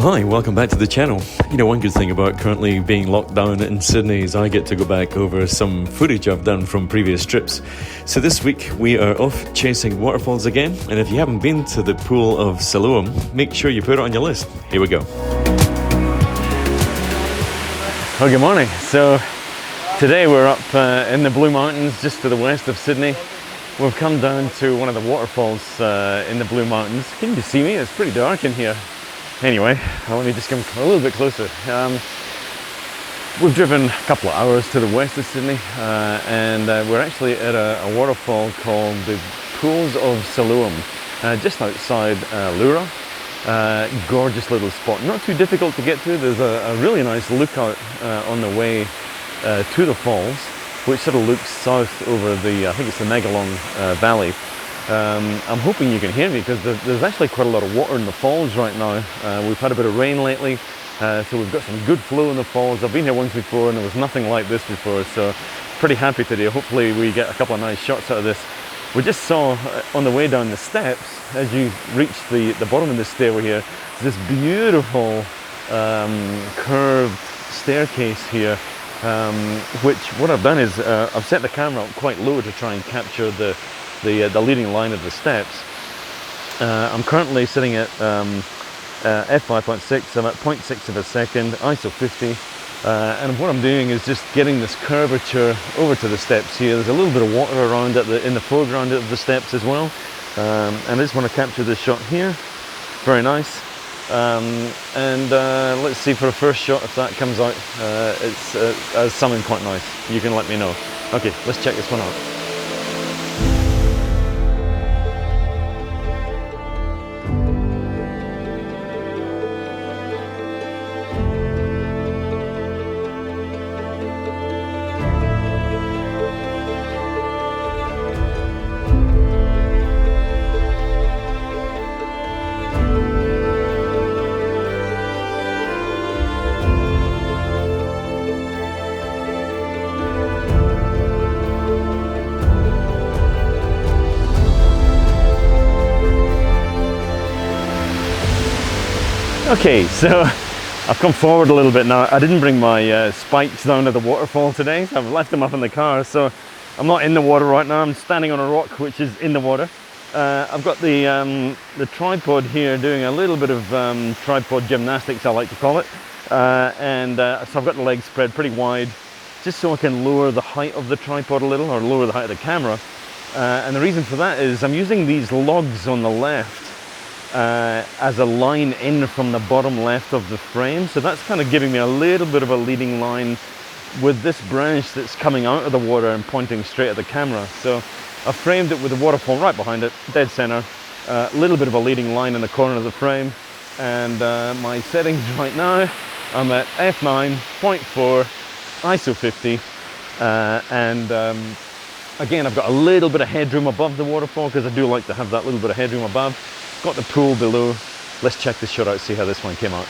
Well, hi, welcome back to the channel. You know, one good thing about currently being locked down in Sydney is I get to go back over some footage I've done from previous trips. So this week we are off chasing waterfalls again, and if you haven't been to the Pool of Siloam, make sure you put it on your list. Here we go. Oh, good morning. So today we're up in the Blue Mountains just to the west of Sydney. We've come down to one of the waterfalls in the Blue Mountains. Can you see me? It's pretty dark in here. Anyway, let me just come a little bit closer. We've driven a couple of hours to the west of Sydney and we're actually at a waterfall called the Pools of Siloam, just outside Leura. Gorgeous little spot, not too difficult to get to. There's a really nice lookout on the way to the falls, which sort of looks south over the, I think it's the Megalong Valley. I'm hoping you can hear me because there's actually quite a lot of water in the falls right now. We've had a bit of rain lately, so we've got some good flow in the falls. I've been here once before and there was nothing like this before, so pretty happy today. Hopefully we get a couple of nice shots out of this. We just saw on the way down the steps, as you reach the bottom of the stairway here, this beautiful curved staircase here, which what I've done is I've set the camera up quite low to try and capture the leading line of the steps. I'm currently sitting at f5.6, I'm at 0.6 of a second, ISO 50, and what I'm doing is just getting this curvature over to the steps here. There's a little bit of water around in the foreground of the steps as well, and I just want to capture this shot here. Very nice. Let's see for a first shot if that comes out. It's something quite nice. You can let me know. Okay, let's check this one out. Okay, so I've come forward a little bit now. I didn't bring my spikes down to the waterfall today, so I've left them up in the car. So I'm not in the water right now. I'm standing on a rock which is in the water. I've got the tripod here doing a little bit of tripod gymnastics, I like to call it. So I've got the legs spread pretty wide, just so I can lower the height of the tripod a little, or lower the height of the camera. And the reason for that is I'm using these logs on the left as a line in from the bottom left of the frame, so that's kind of giving me a little bit of a leading line with this branch that's coming out of the water and pointing straight at the camera. So I framed it with the waterfall right behind it, dead center, a little bit of a leading line in the corner of the frame, and my settings right now, I'm at f9.4, ISO 50, again I've got a little bit of headroom above the waterfall because I do like to have that little bit of headroom above. Got the pool below. Let's check this shot out, see how this one came out.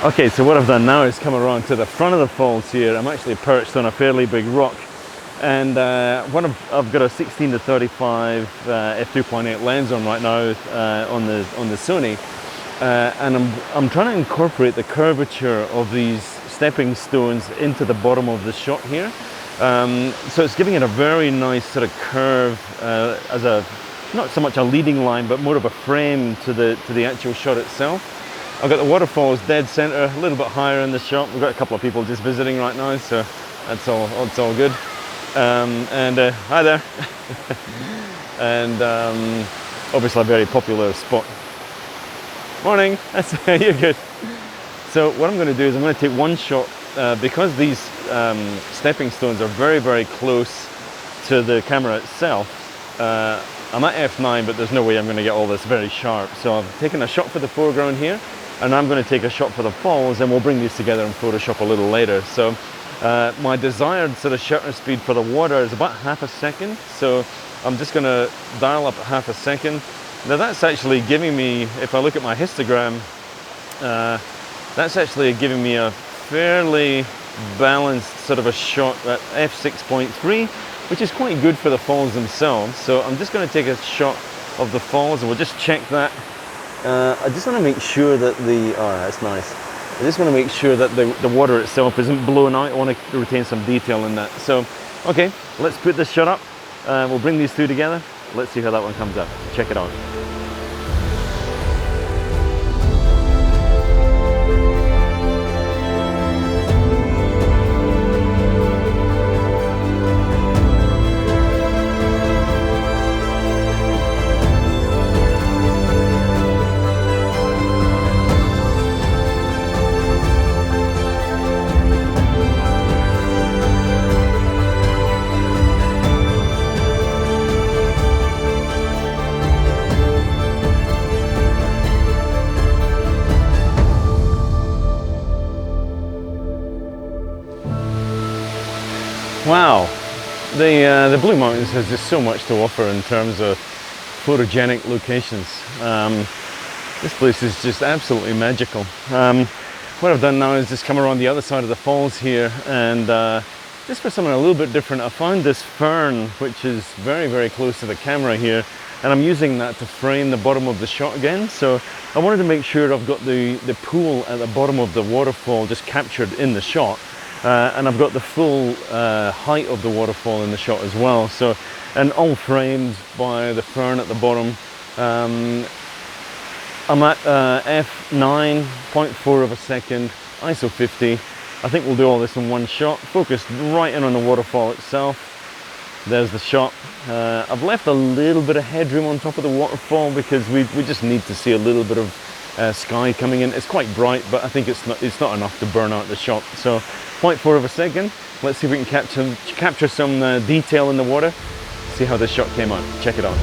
Okay, so what I've done now is come around to the front of the falls here. I'm actually perched on a fairly big rock, and I've got a 16 to 35 f2.8 lens on right now on the Sony, and I'm trying to incorporate the curvature of these stepping stones into the bottom of the shot here. So it's giving it a very nice sort of curve as a not so much a leading line, but more of a frame to the actual shot itself. I've got the waterfalls dead center, a little bit higher in the shot. We've got a couple of people just visiting right now, so that's all good. Hi there. And obviously a very popular spot. Morning. You're good. So what I'm going to do is I'm going to take one shot because these stepping stones are very, very close to the camera itself. I'm at f9, but there's no way I'm going to get all this very sharp. So I've taken a shot for the foreground here, and I'm going to take a shot for the falls, and we'll bring these together in Photoshop a little later. So my desired sort of shutter speed for the water is about ½ a second. So I'm just going to dial up ½ a second. Now that's actually giving me, if I look at my histogram, that's actually giving me a fairly balanced sort of a shot at f6.3, which is quite good for the falls themselves. So I'm just going to take a shot of the falls, and we'll just check that. I just want to make sure that that's nice. I just want to make sure that the water itself isn't blown out. I want to retain some detail in that. So, okay, let's put this shot up. We'll bring these two together. Let's see how that one comes out. Check it out. Wow, the Blue Mountains has just so much to offer in terms of photogenic locations. This place is just absolutely magical. What I've done now is just come around the other side of the falls here, and just for something a little bit different, I found this fern which is very, very close to the camera here, and I'm using that to frame the bottom of the shot again. So I wanted to make sure I've got the pool at the bottom of the waterfall just captured in the shot. And I've got the full height of the waterfall in the shot as well. So, and all framed by the fern at the bottom. I'm at f9.4 of a second, ISO 50. I think we'll do all this in one shot, focused right in on the waterfall itself. There's the shot. I've left a little bit of headroom on top of the waterfall because we just need to see a little bit of sky coming in. It's quite bright, but I think it's not enough to burn out the shot. So 0.4 of a second. Let's see if we can capture some detail in the water. See how this shot came out. Check it out.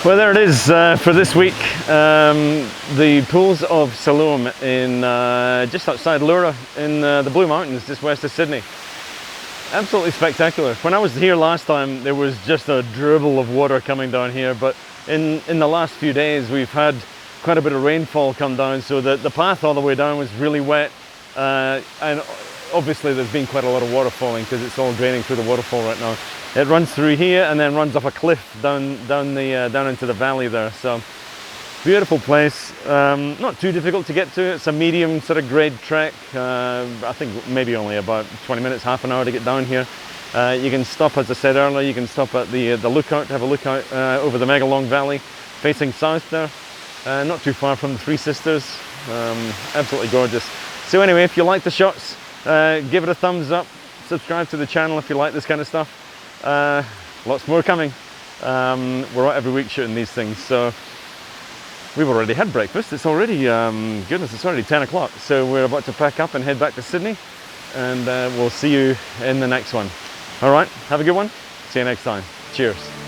Well, there it is for this week. The Pools of Siloam in just outside Leura in the Blue Mountains, just west of Sydney. Absolutely spectacular. When I was here last time, there was just a dribble of water coming down here, but in the last few days we've had quite a bit of rainfall come down, so the path all the way down was really wet, and obviously there's been quite a lot of water falling because it's all draining through the waterfall right now. It runs through here and then runs off a cliff down into the valley there. So beautiful place. Not too difficult to get to. It's a medium sort of grade trek. I think maybe only about 20 minutes, half an hour to get down here. You can stop, as I said earlier, you can stop at the lookout, have a lookout over the Megalong Valley, facing south there. Not too far from the Three Sisters. Absolutely gorgeous. So anyway, if you like the shots, give it a thumbs up. Subscribe to the channel if you like this kind of stuff. Lots more coming. We're out every week shooting these things, so we've already had breakfast. It's already goodness, it's already 10 o'clock, so we're about to pack up and head back to Sydney, and we'll see you in the next one. All right, have a good one. See you next time. Cheers.